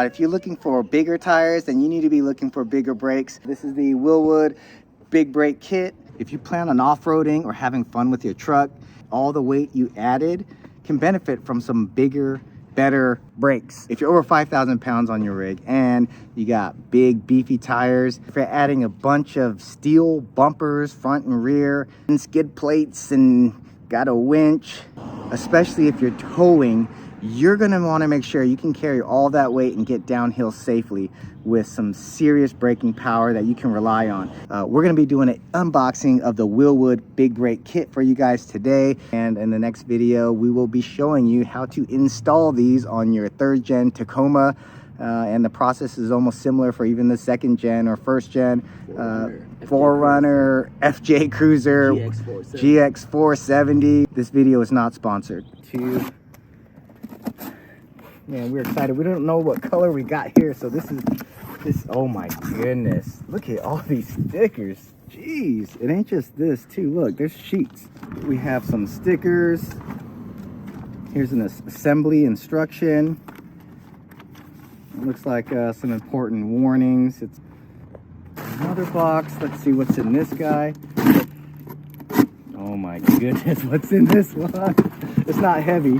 If you're looking for bigger tires, then you need to be looking for bigger brakes. This is the Wilwood big brake kit. If you plan on off-roading or having fun with your truck, all the weight you added can benefit from some bigger, better brakes. If you're over 5,000 pounds on your rig and you got big beefy tires, if you're adding a bunch of steel bumpers front and rear and skid plates and got a winch, especially if you're towing, you're gonna want to make sure you can carry all that weight and get downhill safely with some serious braking power that you can rely on. We're gonna be doing an unboxing of the Wilwood big brake kit for you guys today, and in the next video we will be showing you how to install these on your 3rd gen Tacoma, and the process is almost similar for even the 2nd gen or 1st gen 4Runner, FJ Cruiser, GX470. This video is not sponsored. Man, we're excited. We don't know what color we got here, so this, oh my goodness. Look at all these stickers. Jeez, it ain't just this too. Look, there's sheets. We have some stickers. Here's an assembly instruction. It looks like some important warnings. It's another box. Let's see what's in this guy. Oh my goodness, what's in this one? It's not heavy.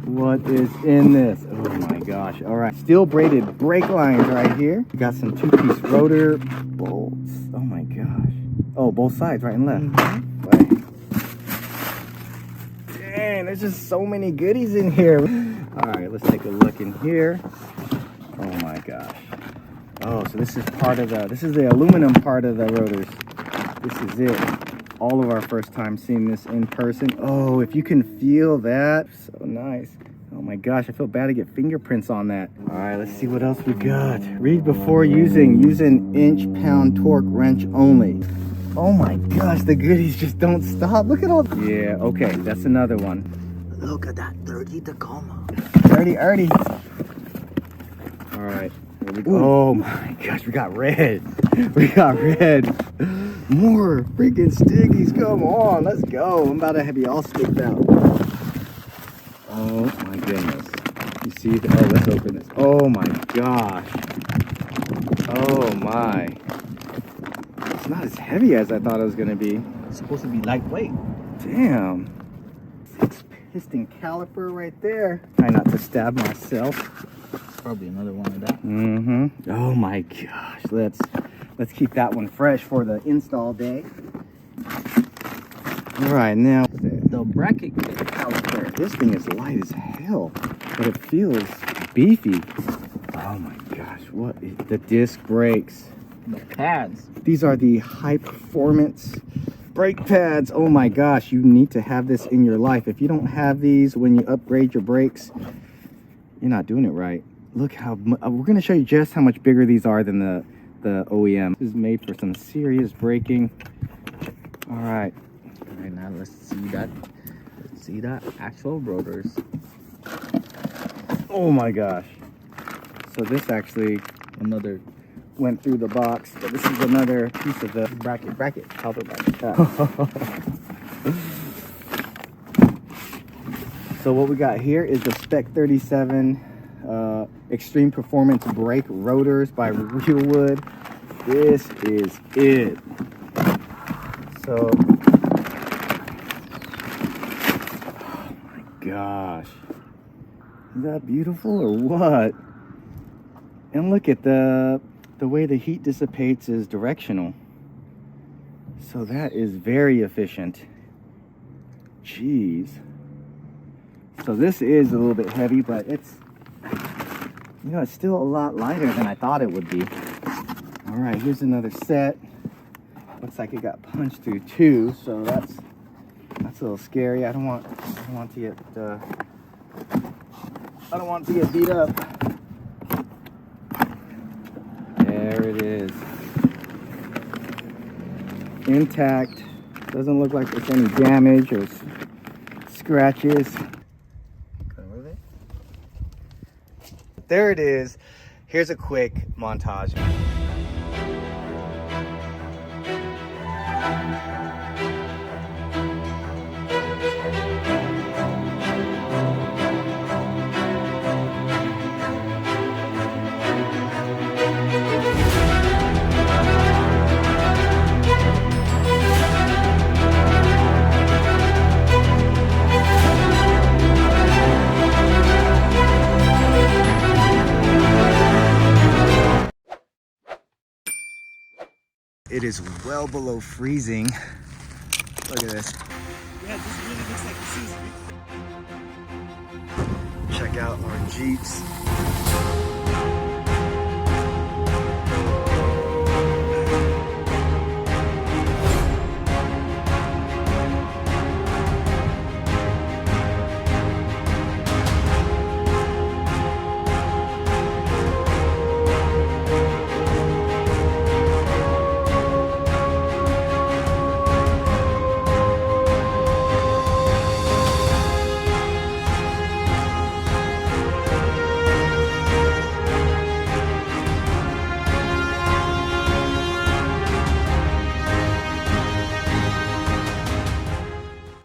What is in this? Oh my gosh. All right, steel braided brake lines right here. We got some 2-piece rotor bolts. Oh my gosh. Oh, both sides, right and left. Dang, there's just so many goodies in here. All right, let's take a look in here. Oh my gosh. Oh, so this is part of this is the aluminum part of the rotors. This is it. All of our first time seeing this in person. Oh, if you can feel that, so nice. Oh my gosh, I feel bad to get fingerprints on that. All right, let's see what else we got. Read before using. Use an inch-pound torque wrench only. Oh my gosh, the goodies just don't stop. Look at all. Yeah, okay, that's another one. Look at that dirty Tacoma. Dirty. All right. Oh my gosh, we got red. We got red. More freaking stickies. Come on, let's go. I'm about to have you all sticked out. Oh my goodness. You see the, oh, let's open this. Oh my gosh. Oh my. It's not as heavy as I thought it was gonna be. It's supposed to be lightweight. Damn. 6-piston caliper right there. Try not to stab myself. Probably another one of that. Oh my gosh, let's keep that one fresh for the install day. All right, now The bracket caliper. this thing is light as hell, but it feels beefy. Oh my gosh, what is the disc brakes? The pads. These are the high performance brake pads. Oh my gosh, you need to have this in your life. If you don't have these when you upgrade your brakes, you're not doing it right. Look how we're going to show you just how much bigger these are than the OEM. This is made for some serious braking. All right, Now let's see that. Let's see that actual rotors. oh my gosh. So this actually Another went through the box, but this is another piece of the bracket, caliper bracket. So what we got here is the Spec 37 Extreme Performance Brake Rotors by Wilwood. This is it. So, oh my gosh, is that beautiful or what? And look at the way the heat dissipates is directional. So that is very efficient. Jeez. So this is a little bit heavy, but it's, you know, it's still a lot lighter than I thought it would be. All right, here's another set. Looks like it got punched through too, so that's a little scary. I don't want to get beat up. There it is, intact. Doesn't look like there's any damage or scratches. There it is. Here's a quick montage. It is well below freezing. Look at this. Yeah, this really looks like the season. Check out our Jeeps.